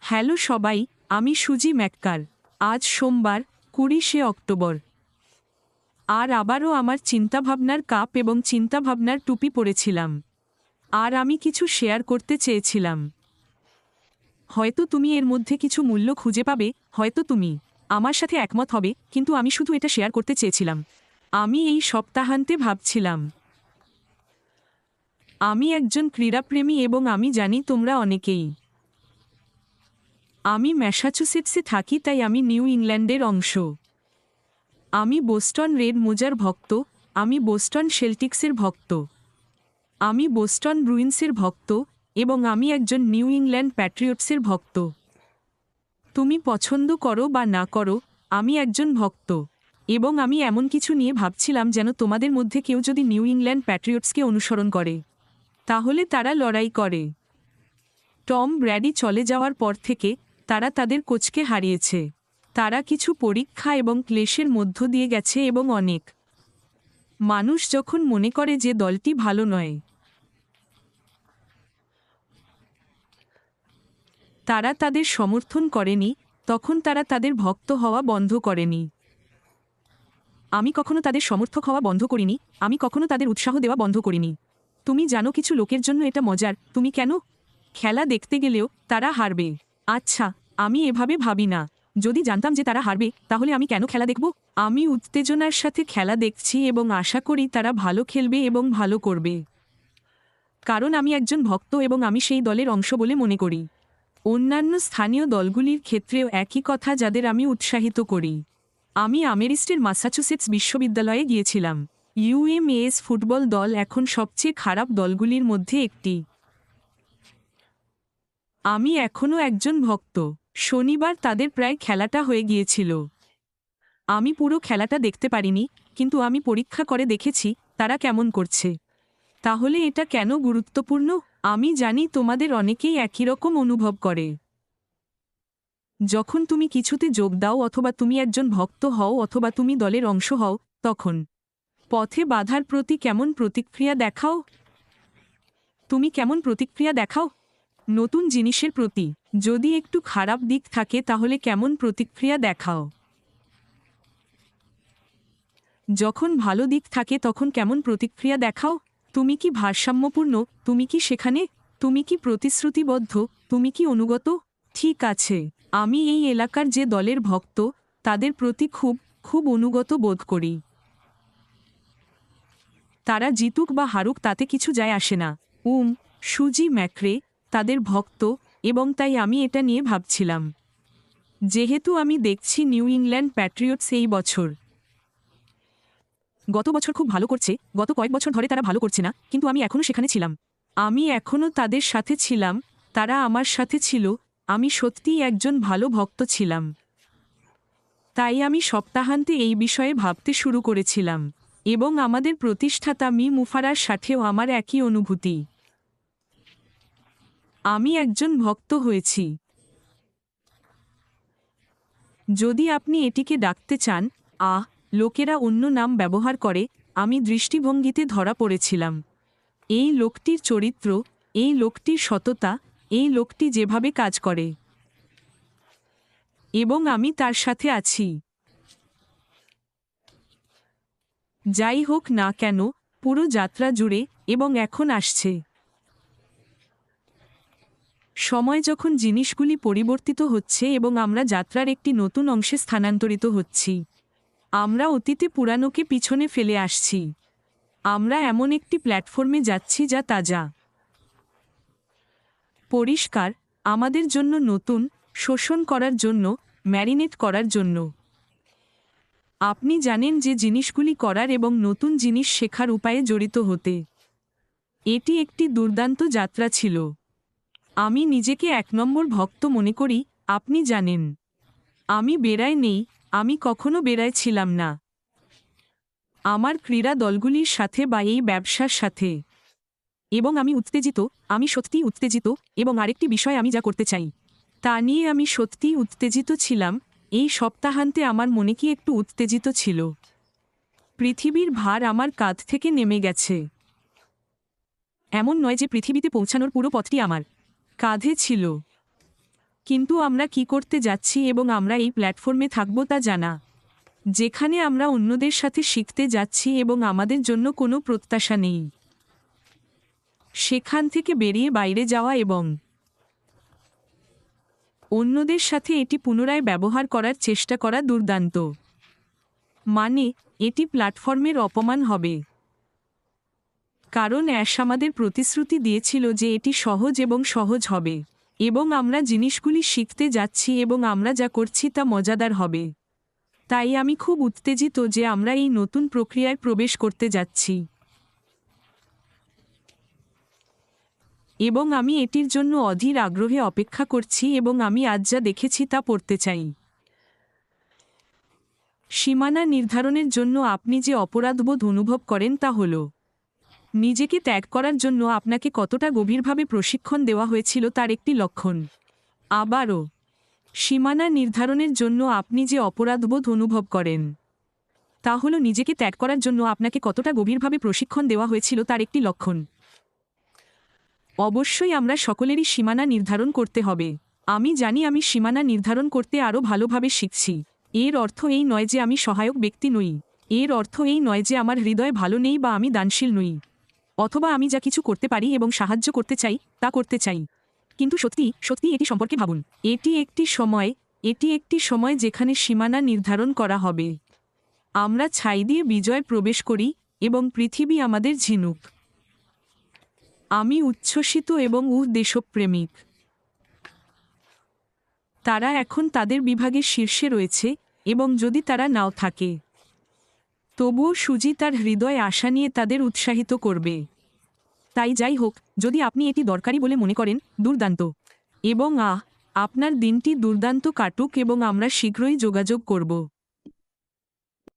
Hello সবাই, আমি সুজি ম্যাক্কার। আজ সোমবার ২০শে অক্টোবর। আর আবারও আমার চিন্তাভাবনার কাপ এবং চিন্তাভাবনার টুপি পরেছিলাম। আর আমি কিছু শেয়ার করতে চেয়েছিলাম। হয়তো তুমি এর মধ্যে কিছু মূল্য খুঁজে পাবে, হয়তো তুমি আমার সাথে একমত হবে, কিন্তু আমি শুধু এটা শেয়ার করতে চেয়েছিলাম। আমি এই সপ্তাহান্তে ভাবছিলাম, আমি একজন ক্রীড়াপ্রেমী এবং আমি জানি তোমরা অনেকেই। আমি ম্যাসাচুসেটসে থাকি, তাই আমি নিউ ইংল্যান্ডের অংশ। আমি বোস্টন রেড মোজার ভক্ত, আমি বোস্টন সেল্টিক্সের ভক্ত, আমি বোস্টন ব্রুইন্সের ভক্ত এবং আমি একজন নিউ ইংল্যান্ড প্যাট্রিয়টসের ভক্ত। তুমি পছন্দ করো বা না করো, আমি একজন ভক্ত। এবং আমি এমন কিছু নিয়ে ভাবছিলাম যেন তোমাদের মধ্যে কেউ যদি নিউ ইংল্যান্ড প্যাট্রিয়টসকে অনুসরণ করে, তাহলে তারা লড়াই করে। টম ব্র্যাডি চলে যাওয়ার পর থেকে তারা তাদের কোচকে হারিয়েছে। তারা কিছু পরীক্ষা এবং ক্লেশের মধ্য দিয়ে গেছে এবং অনেক মানুষ যখন মনে করে যে দলটি ভালো নয়, তারা তাদের সমর্থন করেনি, তখন তারা তাদের ভক্ত হওয়া বন্ধ করেনি। আমি কখনো তাদের সমর্থক হওয়া বন্ধ করিনি, আমি কখনো তাদের উৎসাহ দেওয়া বন্ধ করিনি। তুমি জানো কিছু লোকের জন্য এটা মজার, তুমি কেন খেলা দেখতে গেলেও তারা হারবে। আচ্ছা, আমি এভাবে ভাবি না। যদি জানতাম যে তারা হারবে, তাহলে আমি কেন খেলা দেখব? আমি উত্তেজনার সাথে খেলা দেখছি এবং আশা করি তারা ভালো খেলবে এবং ভালো করবে। কারণ আমি একজন ভক্ত এবং আমি সেই দলের অংশ বলে মনে করি। অন্যান্য স্থানীয় দলগুলির ক্ষেত্রেও একই কথা, যাদের আমি উৎসাহিত করি। আমি আমেরিস্টের ম্যাসাচুসেটস বিশ্ববিদ্যালয়ে গিয়েছিলাম। ইউএমএস ফুটবল দল এখন সবচেয়ে খারাপ দলগুলির মধ্যে একটি। আমি এখনও একজন ভক্ত। শনিবার তাদের প্রায় খেলাটা হয়ে গিয়েছিল। আমি পুরো খেলাটা দেখতে পারিনি, কিন্তু আমি পরীক্ষা করে দেখেছি তারা কেমন করছে। তাহলে এটা কেন গুরুত্বপূর্ণ? আমি জানি তোমাদের অনেকেই একই রকম অনুভব করে। যখন তুমি কিছুতে যোগ দাও অথবা তুমি একজন ভক্ত হও অথবা তুমি দলের অংশ হও, তখন পথে বাধার প্রতি কেমন প্রতিক্রিয়া দেখাও? তুমি কেমন প্রতিক্রিয়া দেখাও? নতুন জিনিসের প্রতি যদি একটু খারাপ দিক থাকে তাহলে কেমন প্রতিক্রিয়া দেখাও? যখন ভালো দিক থাকে তখন কেমন প্রতিক্রিয়া দেখাও? তুমি কি ভারসাম্যপূর্ণ? তুমি কি সেখানে? তুমি কি প্রতিশ্রুতিবদ্ধ? তুমি কি অনুগত? ঠিক আছে, আমি এই এলাকার যে দলের ভক্ত, তাদের প্রতি খুব খুব অনুগত বোধ করি। তারা জিতুক বা হারুক তাতে কিছু যায় আসে না। সুজি ম্যাক্রে তাদের ভক্ত, এবং তাই আমি এটা নিয়ে ভাবছিলাম। যেহেতু আমি দেখছি নিউ ইংল্যান্ড প্যাট্রিয়টস এই বছর, গত বছর খুব ভালো করছে, গত কয়েক বছর ধরে তারা ভালো করছে না, কিন্তু আমি এখনও সেখানে ছিলাম। আমি এখনও তাদের সাথে ছিলাম, তারা আমার সাথে ছিল, আমি সত্যিই একজন ভালো ভক্ত ছিলাম। তাই আমি সপ্তাহান্তে এই বিষয়ে ভাবতে শুরু করেছিলাম। এবং আমাদের প্রতিষ্ঠাতা মি মুফারার সাথেও আমার একই অনুভূতি। আমি একজন ভক্ত হয়েছি। যদি আপনি এটিকে ডাকতে চান, লোকেরা অন্য নাম ব্যবহার করে, আমি দৃষ্টিভঙ্গিতে ধরা পড়েছিলাম। এই লোকটির চরিত্র, এই লোকটির সততা, এই লোকটি যেভাবে কাজ করে, এবং আমি তার সাথে আছি। যাই হোক না কেন, পুরো যাত্রা জুড়ে, এবং এখন আসছে সময় যখন জিনিসগুলি পরিবর্তিত হচ্ছে এবং আমরা যাত্রার একটি নতুন অংশে স্থানান্তরিত হচ্ছি। আমরা অতীতে পুরানোকে পিছনে ফেলে আসছি। আমরা এমন একটি প্ল্যাটফর্মে যাচ্ছি যা তাজা, পরিষ্কার, আমাদের জন্য নতুন, শোষণ করার জন্য, ম্যারিনেট করার জন্য। আপনি জানেন যে জিনিসগুলি করার এবং নতুন জিনিস শেখার উপায়ে জড়িত হতে। এটি একটি দুর্দান্ত যাত্রা ছিল। আমি নিজেকে ১ নম্বর ভক্ত মনে করি, আপনি জানেন। আমি বেড়ায় নেই, আমি কখনো বেড়ায় ছিলাম না আমার ক্রীড়া দলগুলির সাথে বা এই ব্যবসার সাথে। এবং আমি উত্তেজিত, আমি সত্যিই উত্তেজিত, এবং আরেকটি বিষয় আমি যা করতে চাই তা নিয়ে আমি সত্যিই উত্তেজিত ছিলাম। এই সপ্তাহান্তে আমার মনে কি একটু উত্তেজিত ছিল। পৃথিবীর ভার আমার কাঁধ থেকে নেমে গেছে। এমন নয় যে পৃথিবীতে পৌঁছানোর পুরো পথটি আমার কাঁধে ছিল। কিন্তু আমরা কি করতে যাচ্ছি এবং আমরা এই প্ল্যাটফর্মে থাকব তা জানা, যেখানে আমরা অন্যদের সাথে শিখতে যাচ্ছি এবং আমাদের জন্য কোনো প্রত্যাশা নেই। সেখান থেকে বেরিয়ে বাইরে যাওয়া এবং অন্যদের সাথে এটি পুনরায় ব্যবহার করার চেষ্টা করা দুর্দান্ত। মানে, এটি প্ল্যাটফর্মের অপমান হবে। কারণ অ্যাশ আমাদের প্রতিশ্রুতি দিয়েছিল যে এটি সহজ এবং সহজ হবে, এবং আমরা জিনিসগুলি শিখতে যাচ্ছি এবং আমরা যা করছি তা মজাদার হবে। তাই আমি খুব উত্তেজিত যে আমরা এই নতুন প্রক্রিয়ায় প্রবেশ করতে যাচ্ছি, এবং আমি এটির জন্য অধীর আগ্রহে অপেক্ষা করছি এবং আমি আজ যা দেখেছি তা পড়তে চাই। সীমানা নির্ধারণের জন্য আপনি যে অপরাধবোধ অনুভব করেন তা হল নিজেকে ত্যাগ করার জন্য আপনাকে কতটা গভীরভাবে প্রশিক্ষণ দেওয়া হয়েছিল তার একটি লক্ষণ। আবারও, সীমানা নির্ধারণের জন্য আপনি যে অপরাধবোধ অনুভব করেন তা হল নিজেকে ত্যাগ করার জন্য আপনাকে কতটা গভীরভাবে প্রশিক্ষণ দেওয়া হয়েছিল তার একটি লক্ষণ। অবশ্যই আমরা সকলেরই সীমানা নির্ধারণ করতে হবে। আমি জানি আমি সীমানা নির্ধারণ করতে আরও ভালোভাবে শিখছি। এর অর্থ এই নয় যে আমি সহায়ক ব্যক্তি নই। এর অর্থ এই নয় যে আমার হৃদয় ভালো নেই বা আমি দানশীল নই, অথবা আমি যা কিছু করতে পারি এবং সাহায্য করতে চাই তা করতে চাই। কিন্তু সত্যি সত্যি এটি সম্পর্কে ভাবুন। এটি একটি সময় যেখানে সীমানা নির্ধারণ করা হবে। আমরা ছাই দিয়ে বিজয় প্রবেশ করি এবং পৃথিবী আমাদের ঝিনুক। আমি উচ্ছ্বসিত এবং দেশপ্রেমিক। তারা এখন তাদের বিভাগের শীর্ষে রয়েছে, এবং যদি তারা নাও থাকে, তবুও সুজি তার হৃদয় আশা নিয়ে তাদের উৎসাহিত করবে। তাই যাই হোক, যদি আপনি এটি দরকারি বলে মনে করেন, দুর্দান্ত। এবং আপনার দিনটি দুর্দান্ত কাটুক এবং আমরা শীঘ্রই যোগাযোগ করব।